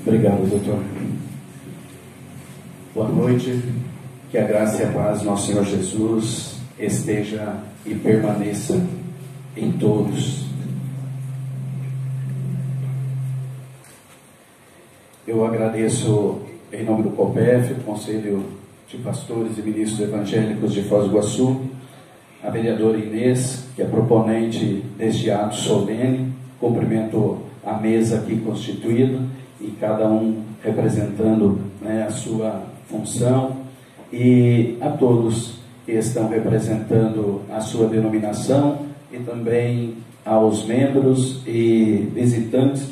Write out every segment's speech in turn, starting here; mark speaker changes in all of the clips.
Speaker 1: Obrigado, doutor. Boa noite. Que a graça e a paz do nosso Senhor Jesus esteja e permaneça em todos. Eu agradeço em nome do COPEF, Conselho de Pastores e Ministros Evangélicos de Foz do Iguaçu, a vereadora Inês, que é proponente deste ato solene. Cumprimento a mesa aqui constituída e cada um representando, a sua função, e a todos que estão representando a sua denominação e também aos membros e visitantes,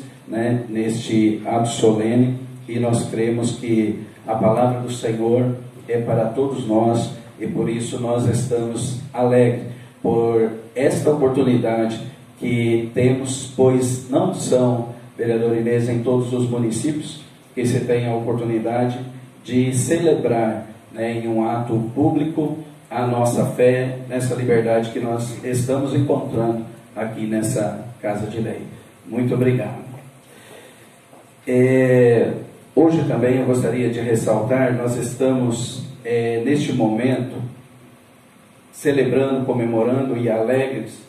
Speaker 1: neste ato solene. E nós cremos que a palavra do Senhor é para todos nós e por isso nós estamos alegres por esta oportunidade que temos, pois não são, vereador Inês, em todos os municípios que se tem a oportunidade de celebrar, em um ato público, a nossa fé, nessa liberdade que nós estamos encontrando aqui nessa Casa de Lei. Muito obrigado. Hoje também eu gostaria de ressaltar, nós estamos neste momento celebrando, comemorando e alegres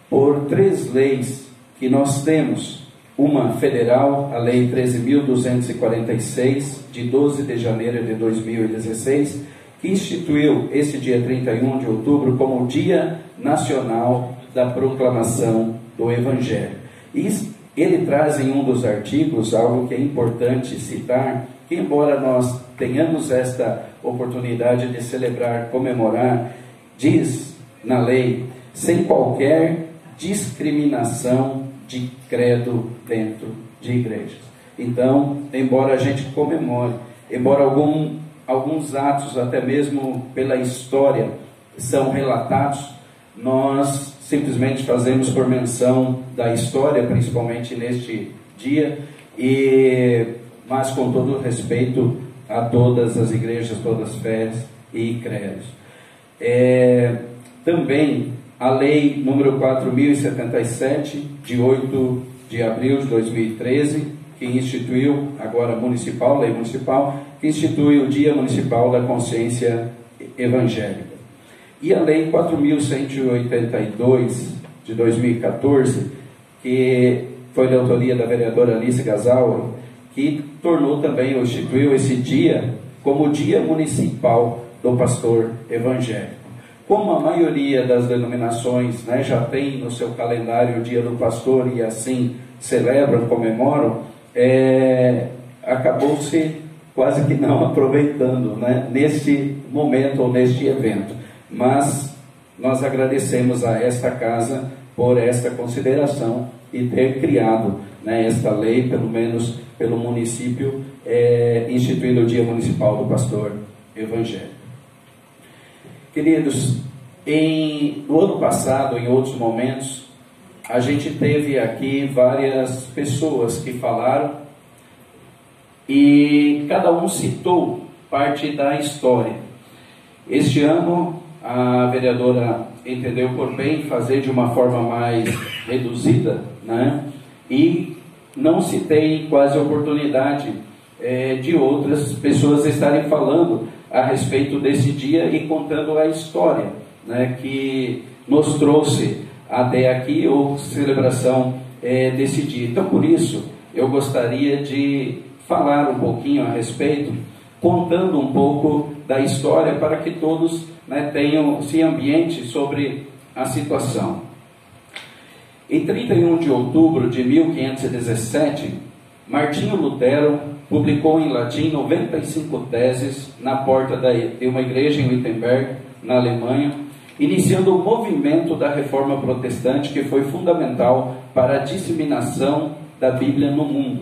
Speaker 1: por 3 leis que nós temos. Uma federal, a Lei 13.246, de 12 de janeiro de 2016, que instituiu esse dia 31 de outubro como Dia Nacional da Proclamação do Evangelho. E ele traz em um dos artigos algo que é importante citar, que embora nós tenhamos esta oportunidade de celebrar, comemorar, diz na lei, sem qualquer discriminação de credo dentro de igrejas. Então, embora a gente comemore, embora alguns atos, até mesmo pela história, são relatados, nós simplesmente fazemos por menção da história, principalmente neste dia, mas com todo respeito a todas as igrejas, todas as fés e credos. Também a lei número 4.077, de 8 de abril de 2013, que instituiu, agora municipal, lei municipal, que institui o Dia Municipal da Consciência Evangélica. E a lei 4.182, de 2014, que foi da autoria da vereadora Alice Gasauer, que tornou também, ou instituiu esse dia como Dia Municipal do Pastor Evangélico. Como a maioria das denominações já tem no seu calendário o Dia do Pastor e assim celebram, comemoram, acabou-se quase que não aproveitando neste momento ou neste evento. Mas nós agradecemos a esta casa por esta consideração e ter criado esta lei, pelo menos pelo município, instituindo o Dia Municipal do Pastor Evangélico. Queridos, no ano passado, em outros momentos, a gente teve aqui várias pessoas que falaram e cada um citou parte da história. Este ano, a vereadora entendeu por bem fazer de uma forma mais reduzida, e não se tem quase oportunidade de outras pessoas estarem falando a respeito desse dia e contando a história que nos trouxe até aqui, ou celebração desse dia. Então, por isso, eu gostaria de falar um pouquinho a respeito, contando um pouco da história para que todos tenham esse ambiente sobre a situação. Em 31 de outubro de 1517, Martinho Lutero publicou em latim 95 teses na porta de uma igreja em Wittenberg, na Alemanha, iniciando o movimento da Reforma Protestante, que foi fundamental para a disseminação da Bíblia no mundo.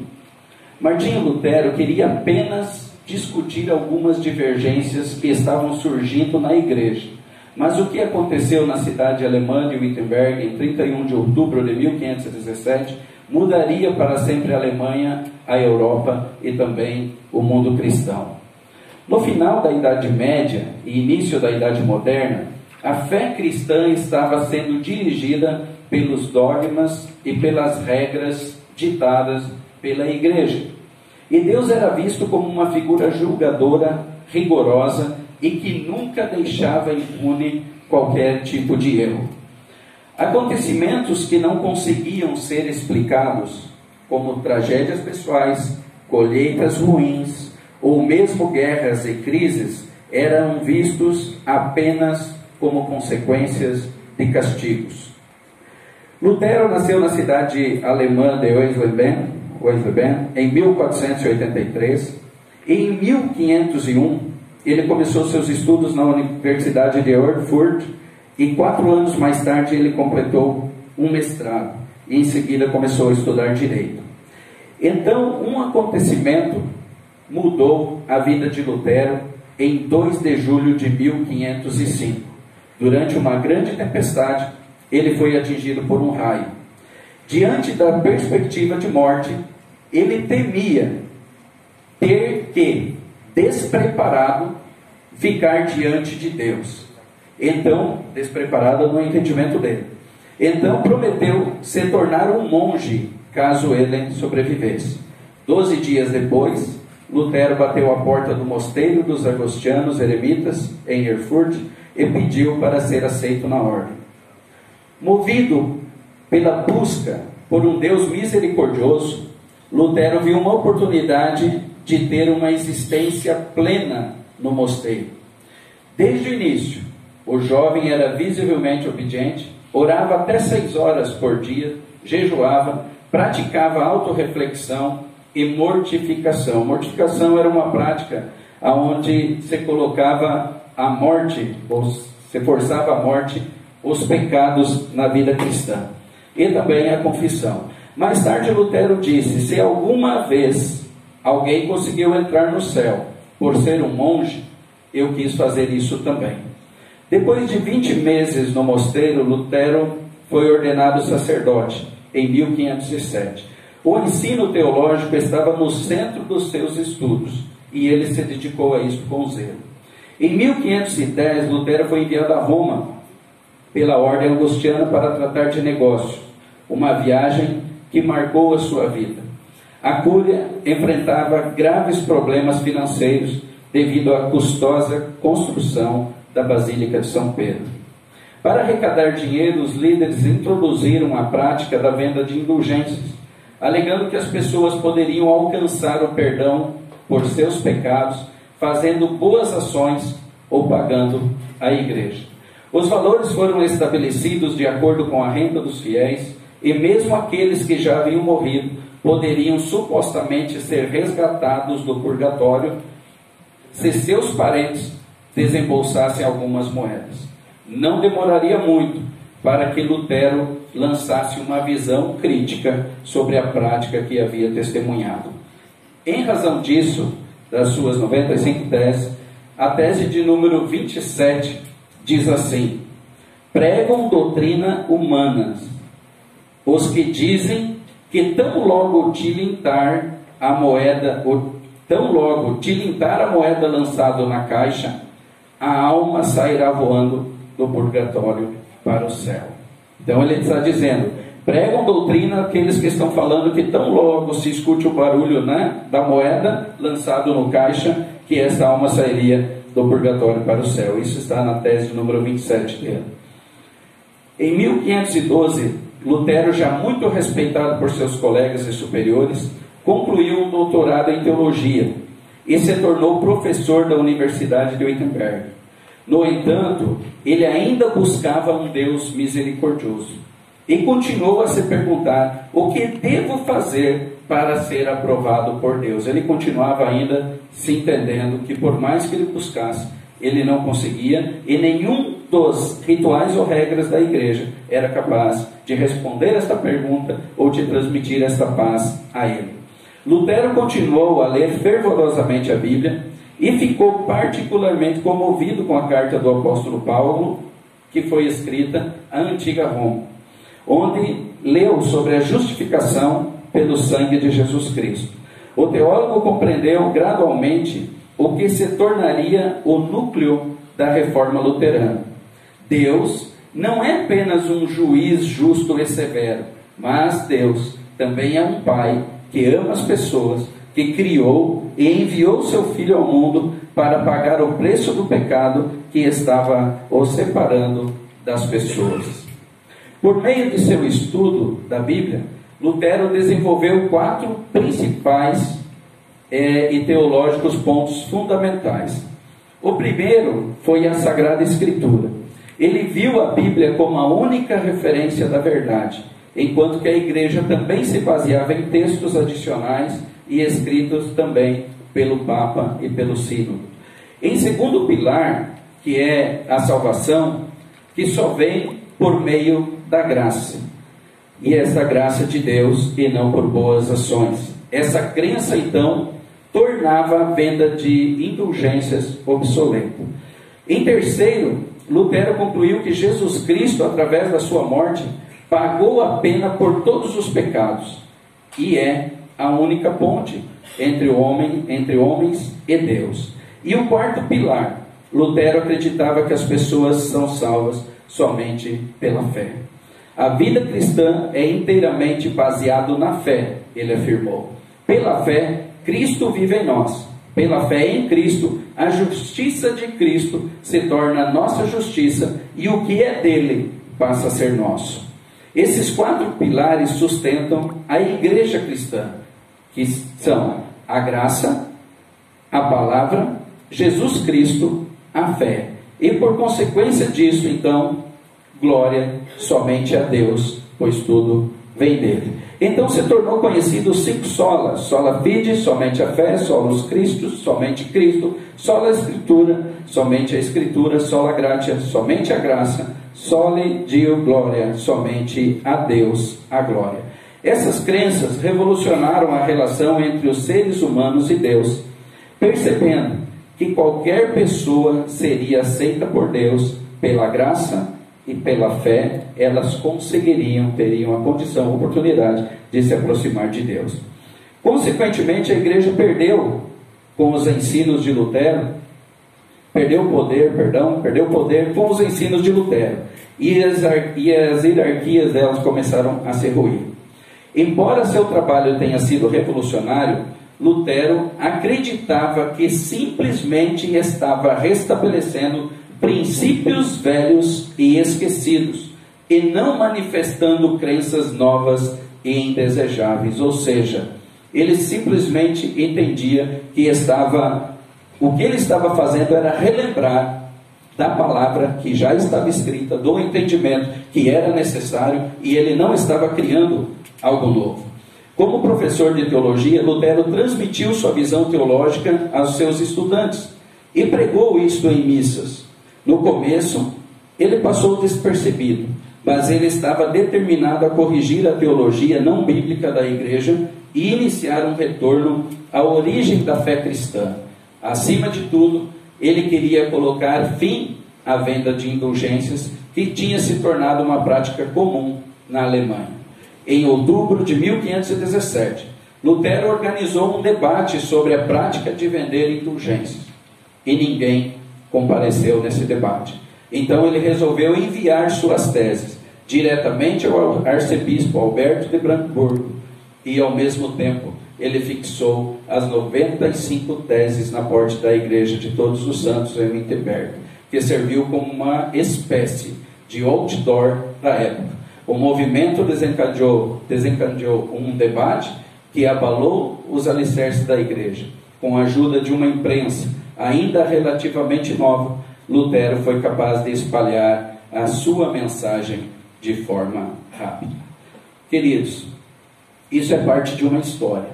Speaker 1: Martinho Lutero queria apenas discutir algumas divergências que estavam surgindo na igreja. Mas o que aconteceu na cidade alemã de Wittenberg em 31 de outubro de 1517 mudaria para sempre a Alemanha, a Europa e também o mundo cristão. No final da Idade Média e início da Idade Moderna, a fé cristã estava sendo dirigida pelos dogmas e pelas regras ditadas pela igreja. E Deus era visto como uma figura julgadora, rigorosa e que nunca deixava impune qualquer tipo de erro. Acontecimentos que não conseguiam ser explicados, como tragédias pessoais, colheitas ruins ou mesmo guerras e crises, eram vistos apenas como consequências de castigos. Lutero nasceu na cidade alemã de Eisleben, em 1483, e em 1501 ele começou seus estudos na Universidade de Erfurt, e 4 anos mais tarde ele completou um mestrado, e em seguida começou a estudar direito. Então, um acontecimento mudou a vida de Lutero em 2 de julho de 1505. Durante uma grande tempestade, ele foi atingido por um raio. Diante da perspectiva de morte, ele temia ter que, despreparado, ficar diante de Deus. Então, despreparado no entendimento dele. Então prometeu se tornar um monge, caso ele sobrevivesse. 12 dias depois, Lutero bateu à porta do mosteiro dos agostianos eremitas, em Erfurt, e pediu para ser aceito na ordem. Movido pela busca por um Deus misericordioso, Lutero viu uma oportunidade de ter uma existência plena no mosteiro. Desde o início, o jovem era visivelmente obediente, orava até 6 horas por dia, jejuava, praticava autorreflexão e mortificação. Mortificação era uma prática onde se colocava a morte, ou se forçava a morte, os pecados na vida cristã. E também a confissão. Mais tarde Lutero disse: se alguma vez alguém conseguiu entrar no céu por ser um monge, eu quis fazer isso também. Depois de 20 meses no mosteiro, Lutero foi ordenado sacerdote em 1507. O ensino teológico estava no centro dos seus estudos e ele se dedicou a isso com zelo. Em 1510, Lutero foi enviado a Roma pela ordem augustiana para tratar de negócio, uma viagem que marcou a sua vida. A Cúria enfrentava graves problemas financeiros devido à custosa construção da Basílica de São Pedro. Para arrecadar dinheiro, os líderes introduziram a prática da venda de indulgências, alegando que as pessoas poderiam alcançar o perdão por seus pecados, fazendo boas ações ou pagando a igreja. Os valores foram estabelecidos de acordo com a renda dos fiéis, e mesmo aqueles que já haviam morrido poderiam supostamente ser resgatados do purgatório se seus parentes desembolsassem algumas moedas. Não demoraria muito para que Lutero lançasse uma visão crítica sobre a prática que havia testemunhado. Em razão disso, das suas 95 teses, a tese de número 27 diz assim: pregam doutrina humanas os que dizem que tão logo tilintar a moeda lançada na caixa, a alma sairá voando do purgatório para o céu. Então ele está dizendo: pregam doutrina aqueles que estão falando que tão logo se escute o barulho, da moeda lançado no caixa, que essa alma sairia do purgatório para o céu. Isso está na tese número 27 dele. Em 1512, Lutero, já muito respeitado por seus colegas e superiores, concluiu um doutorado em teologia e se tornou professor da Universidade de Wittenberg. No entanto, ele ainda buscava um Deus misericordioso e continuou a se perguntar: o que devo fazer para ser aprovado por Deus? Ele continuava ainda se entendendo que, por mais que ele buscasse, ele não conseguia, e nenhum dos rituais ou regras da igreja era capaz de responder esta pergunta ou de transmitir esta paz a ele. Lutero continuou a ler fervorosamente a Bíblia e ficou particularmente comovido com a carta do apóstolo Paulo, que foi escrita à antiga Roma, onde leu sobre a justificação pelo sangue de Jesus Cristo. O teólogo compreendeu gradualmente o que se tornaria o núcleo da reforma luterana. Deus não é apenas um juiz justo e severo, mas Deus também é um pai que ama as pessoas, que criou e enviou seu Filho ao mundo para pagar o preço do pecado que estava o separando das pessoas. Por meio de seu estudo da Bíblia, Lutero desenvolveu 4 principais e teológicos pontos fundamentais. O primeiro foi a Sagrada Escritura. Ele viu a Bíblia como a única referência da verdade, enquanto que a igreja também se baseava em textos adicionais e escritos também pelo Papa e pelo Sínodo. Em segundo pilar, que é a salvação, que só vem por meio da graça. E essa graça de Deus e não por boas ações. Essa crença, então, tornava a venda de indulgências obsoleta. Em terceiro, Lutero concluiu que Jesus Cristo, através da sua morte, pagou a pena por todos os pecados e é a única ponte entre homens e Deus. E o quarto pilar, Lutero acreditava que as pessoas são salvas somente pela fé. A vida cristã é inteiramente baseada na fé, ele afirmou. Pela fé, Cristo vive em nós. Pela fé em Cristo, a justiça de Cristo se torna nossa justiça e o que é dele passa a ser nosso. Esses 4 pilares sustentam a igreja cristã, que são a graça, a palavra, Jesus Cristo, a fé. E por consequência disso, então, glória somente a Deus, pois tudo vem dele. Então se tornou conhecido os 5 solas: sola fide, somente a fé; solus Christus, somente Cristo; sola Escritura, somente a Escritura; sola gratia, somente a graça; soli Deo gloria, somente a Deus a glória. Essas crenças revolucionaram a relação entre os seres humanos e Deus, percebendo que qualquer pessoa seria aceita por Deus pela graça e pela fé, elas teriam a condição, a oportunidade de se aproximar de Deus. Consequentemente, a igreja perdeu, com os ensinos de Lutero, perdeu poder com os ensinos de Lutero, e as hierarquias delas começaram a se ruir. Embora seu trabalho tenha sido revolucionário, Lutero acreditava que simplesmente estava restabelecendo princípios velhos e esquecidos, e não manifestando crenças novas e indesejáveis. Ou seja, ele simplesmente entendia que o que ele estava fazendo era relembrar da palavra que já estava escrita, do entendimento que era necessário, e ele não estava criando algo novo. Como professor de teologia, Lutero transmitiu sua visão teológica aos seus estudantes e pregou isto em missas. No começo, ele passou despercebido, mas ele estava determinado a corrigir a teologia não bíblica da igreja e iniciar um retorno à origem da fé cristã. Acima de tudo, ele queria colocar fim à venda de indulgências, que tinha se tornado uma prática comum na Alemanha. Em outubro de 1517, Lutero organizou um debate sobre a prática de vender indulgências, e ninguém compareceu nesse debate. Então ele resolveu enviar suas teses diretamente ao arcebispo Alberto de Brandeburgo, e ao mesmo tempo ele fixou as 95 teses na porta da igreja de Todos os Santos em Wittenberg, que serviu como uma espécie de outdoor da época. O movimento desencadeou um debate que abalou os alicerces da igreja. Com a ajuda de uma imprensa ainda relativamente nova, Lutero foi capaz de espalhar a sua mensagem de forma rápida. Queridos, isso é parte de uma história.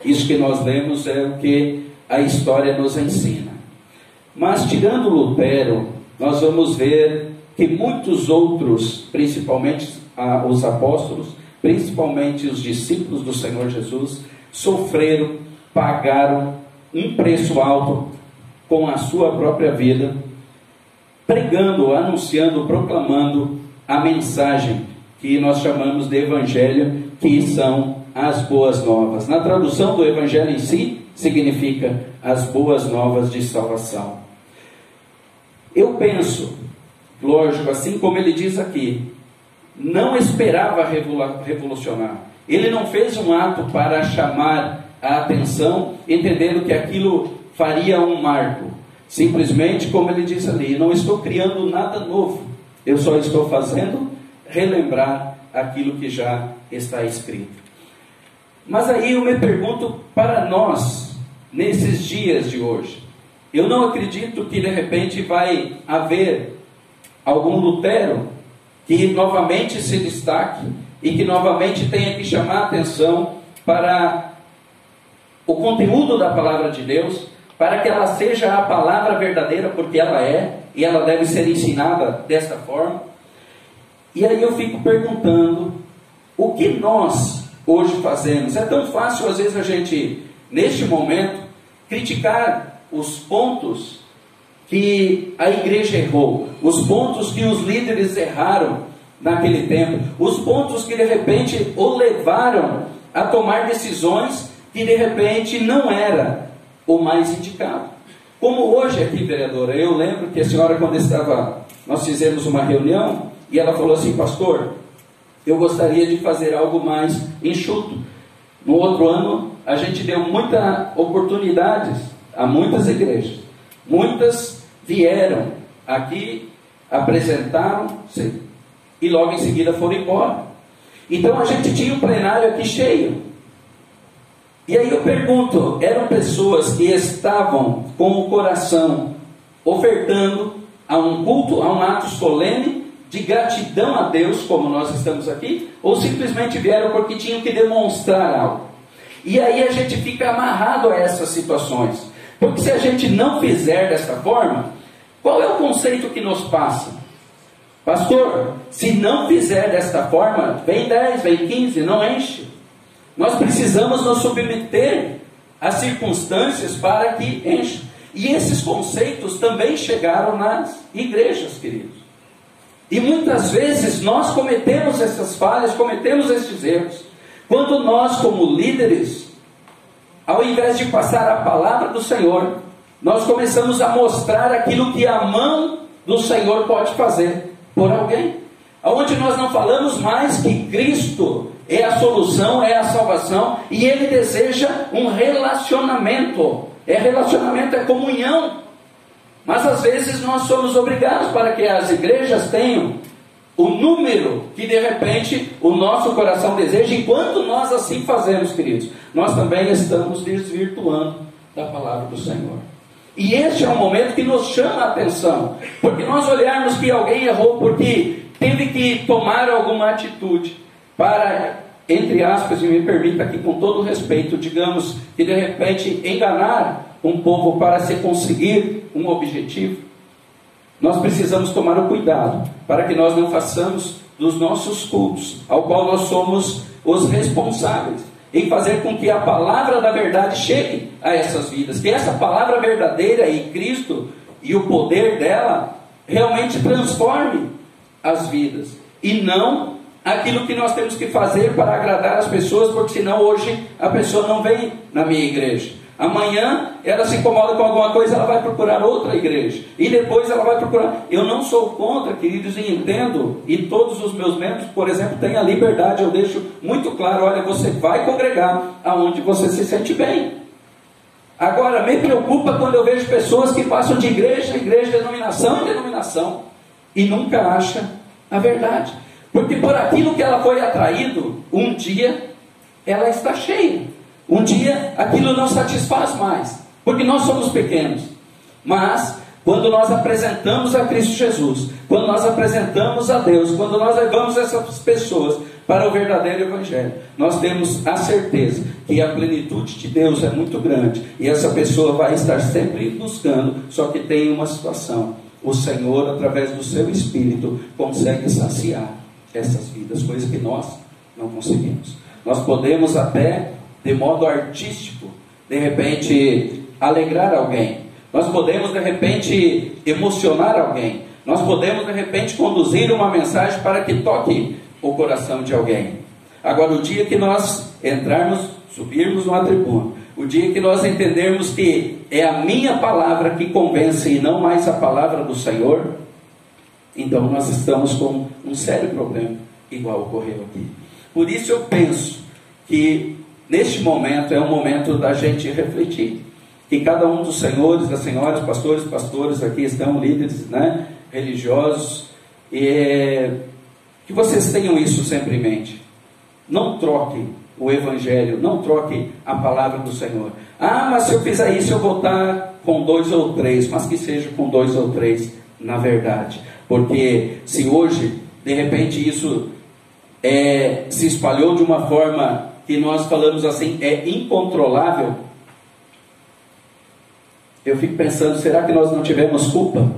Speaker 1: Isso que nós lemos é o que a história nos ensina. Mas tirando Lutero, nós vamos ver que muitos outros, principalmente os apóstolos, principalmente os discípulos do Senhor Jesus, sofreram, pagaram um preço alto com a sua própria vida, pregando, anunciando, proclamando a mensagem que nós chamamos de Evangelho, que são as boas novas. Na tradução do Evangelho em si, significa as boas novas de salvação. Eu penso, lógico, assim como ele diz aqui, não esperava revolucionar. Ele não fez um ato para chamar a atenção, entendendo que aquilo faria um marco. Simplesmente, como ele diz ali, não estou criando nada novo, eu só estou fazendo relembrar aquilo que já está escrito. Mas aí eu me pergunto para nós, nesses dias de hoje, eu não acredito que de repente vai haver algum Lutero que novamente se destaque e que novamente tenha que chamar a atenção para o conteúdo da palavra de Deus, para que ela seja a palavra verdadeira, porque ela é, e ela deve ser ensinada desta forma. E aí eu fico perguntando, o que nós hoje fazemos? É tão fácil às vezes a gente, neste momento, criticar os pontos que a igreja errou, os pontos que os líderes erraram naquele tempo, os pontos que de repente o levaram a tomar decisões que de repente não era o mais indicado. Como hoje aqui, vereadora, eu lembro que a senhora, quando nós fizemos uma reunião, e ela falou assim: pastor, eu gostaria de fazer algo mais enxuto. No outro ano, a gente deu muitas oportunidades a muitas igrejas. Muitas vieram aqui, apresentaram-se e logo em seguida foram embora. Então a gente tinha um plenário aqui cheio. E aí eu pergunto, eram pessoas que estavam com o coração ofertando a um culto, a um ato solene de gratidão a Deus, como nós estamos aqui, ou simplesmente vieram porque tinham que demonstrar algo? E aí a gente fica amarrado a essas situações, porque se a gente não fizer desta forma, qual é o conceito que nos passa? Pastor, se não fizer desta forma, vem 10, vem 15, não enche. Nós precisamos nos submeter às circunstâncias para que encha. E esses conceitos também chegaram nas igrejas, queridos. E muitas vezes nós cometemos essas falhas, cometemos esses erros. Quando nós, como líderes, ao invés de passar a palavra do Senhor, nós começamos a mostrar aquilo que a mão do Senhor pode fazer por alguém. Onde nós não falamos mais que Cristo é a solução, é a salvação, e Ele deseja um relacionamento. Relacionamento, é comunhão. Mas às vezes nós somos obrigados para que as igrejas tenham o número que de repente o nosso coração deseja. Enquanto nós assim fazemos, queridos, nós também estamos desvirtuando da palavra do Senhor. E este é um momento que nos chama a atenção, porque nós olharmos que alguém errou porque teve que tomar alguma atitude para, entre aspas, e me permita aqui com todo respeito, digamos que de repente enganar um povo para se conseguir um objetivo. Nós precisamos tomar o cuidado para que nós não façamos dos nossos cultos, ao qual nós somos os responsáveis, em fazer com que a palavra da verdade chegue a essas vidas, que essa palavra verdadeira e Cristo e o poder dela realmente transforme as vidas, e não aquilo que nós temos que fazer para agradar as pessoas, porque senão hoje a pessoa não vem na minha igreja. Amanhã ela se incomoda com alguma coisa, ela vai procurar outra igreja, e depois ela vai procurar. Eu não sou contra, queridos, e entendo, e todos os meus membros, por exemplo, têm a liberdade. Eu deixo muito claro: olha, você vai congregar aonde você se sente bem. Agora, me preocupa quando eu vejo pessoas que passam de igreja em igreja, denominação em denominação, e nunca acham a verdade, porque por aquilo que ela foi atraído, um dia ela está cheia. Um dia aquilo não satisfaz mais, porque nós somos pequenos. Mas quando nós apresentamos a Cristo Jesus, quando nós apresentamos a Deus, quando nós levamos essas pessoas para o verdadeiro Evangelho, nós temos a certeza que a plenitude de Deus é muito grande, e essa pessoa vai estar sempre buscando. Só que tem uma situação: o Senhor, através do seu Espírito, consegue saciar essas vidas, coisa que nós não conseguimos. Nós podemos até, de modo artístico, de repente alegrar alguém, nós podemos de repente emocionar alguém, nós podemos de repente conduzir uma mensagem para que toque o coração de alguém. Agora, o dia que nós entrarmos, subirmos numa tribuna, o dia que nós entendermos que é a minha palavra que convence e não mais a palavra do Senhor, então nós estamos com um sério problema, igual ocorreu aqui. Por isso eu penso que neste momento é um momento da gente refletir. Que cada um dos senhores, das senhoras, pastores aqui estão, líderes, né, religiosos, que vocês tenham isso sempre em mente. Não troque o Evangelho, não troque a palavra do Senhor. Ah, mas se eu fizer isso eu vou estar com 2 ou 3, mas que seja com 2 ou 3 na verdade. Porque se hoje, de repente, isso se espalhou de uma forma que nós falamos assim, é incontrolável, eu fico pensando, será que nós não tivemos culpa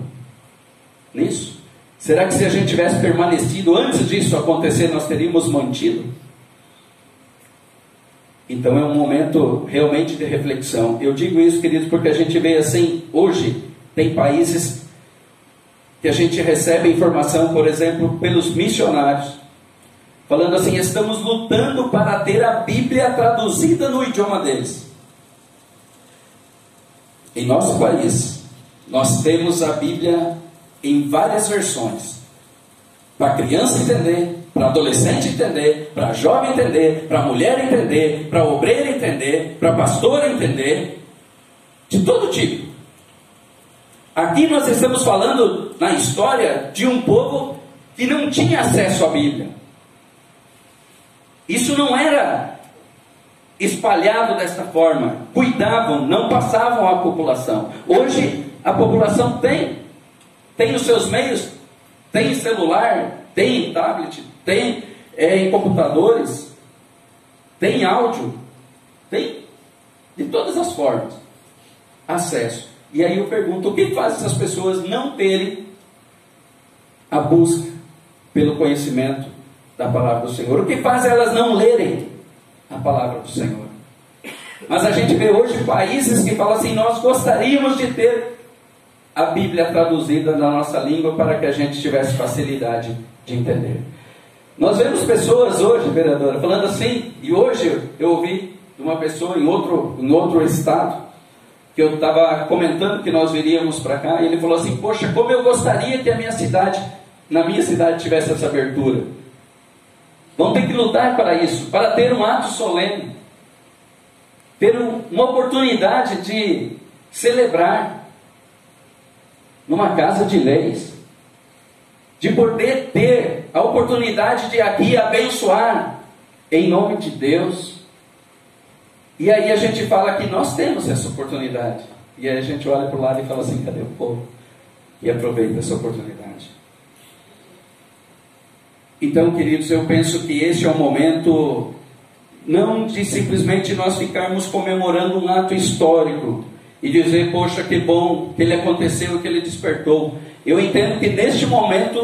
Speaker 1: nisso? Será que se a gente tivesse permanecido antes disso acontecer, nós teríamos mantido? Então é um momento realmente de reflexão. Eu digo isso, queridos, porque a gente vê assim, hoje tem países que a gente recebe informação, por exemplo, pelos missionários, falando assim, estamos lutando para ter a Bíblia traduzida no idioma deles. Em nosso país, nós temos a Bíblia em várias versões, para criança entender, para adolescente entender, para jovem entender, para mulher entender, para obreiro entender, para pastor entender, de todo tipo. Aqui nós estamos falando na história de um povo que não tinha acesso à Bíblia. Isso não era espalhado desta forma, cuidavam, não passavam à população. Hoje a população tem os seus meios, tem celular, tem tablet, tem em computadores, tem áudio, tem de todas as formas acesso. E aí eu pergunto, o que faz essas pessoas não terem a busca pelo conhecimento da palavra do Senhor? O que faz elas não lerem a palavra do Senhor? Mas a gente vê hoje países que falam assim, nós gostaríamos de ter a Bíblia traduzida na nossa língua para que a gente tivesse facilidade de entender. Nós vemos pessoas hoje, vereadora, falando assim, e hoje eu ouvi de uma pessoa em outro estado, que eu estava comentando que nós viríamos para cá, e ele falou assim, poxa, como eu gostaria que na minha cidade tivesse essa abertura. Vamos ter que lutar para isso, para ter um ato solene, ter uma oportunidade de celebrar numa casa de leis, de poder ter a oportunidade de aqui abençoar em nome de Deus. E aí a gente fala que nós temos essa oportunidade, e aí a gente olha para o lado e fala assim, cadê o povo? E aproveita essa oportunidade. Então, queridos, eu penso que esse é o momento, não de simplesmente nós ficarmos comemorando um ato histórico, e dizer, poxa, que bom que ele aconteceu, que ele despertou. Eu entendo que neste momento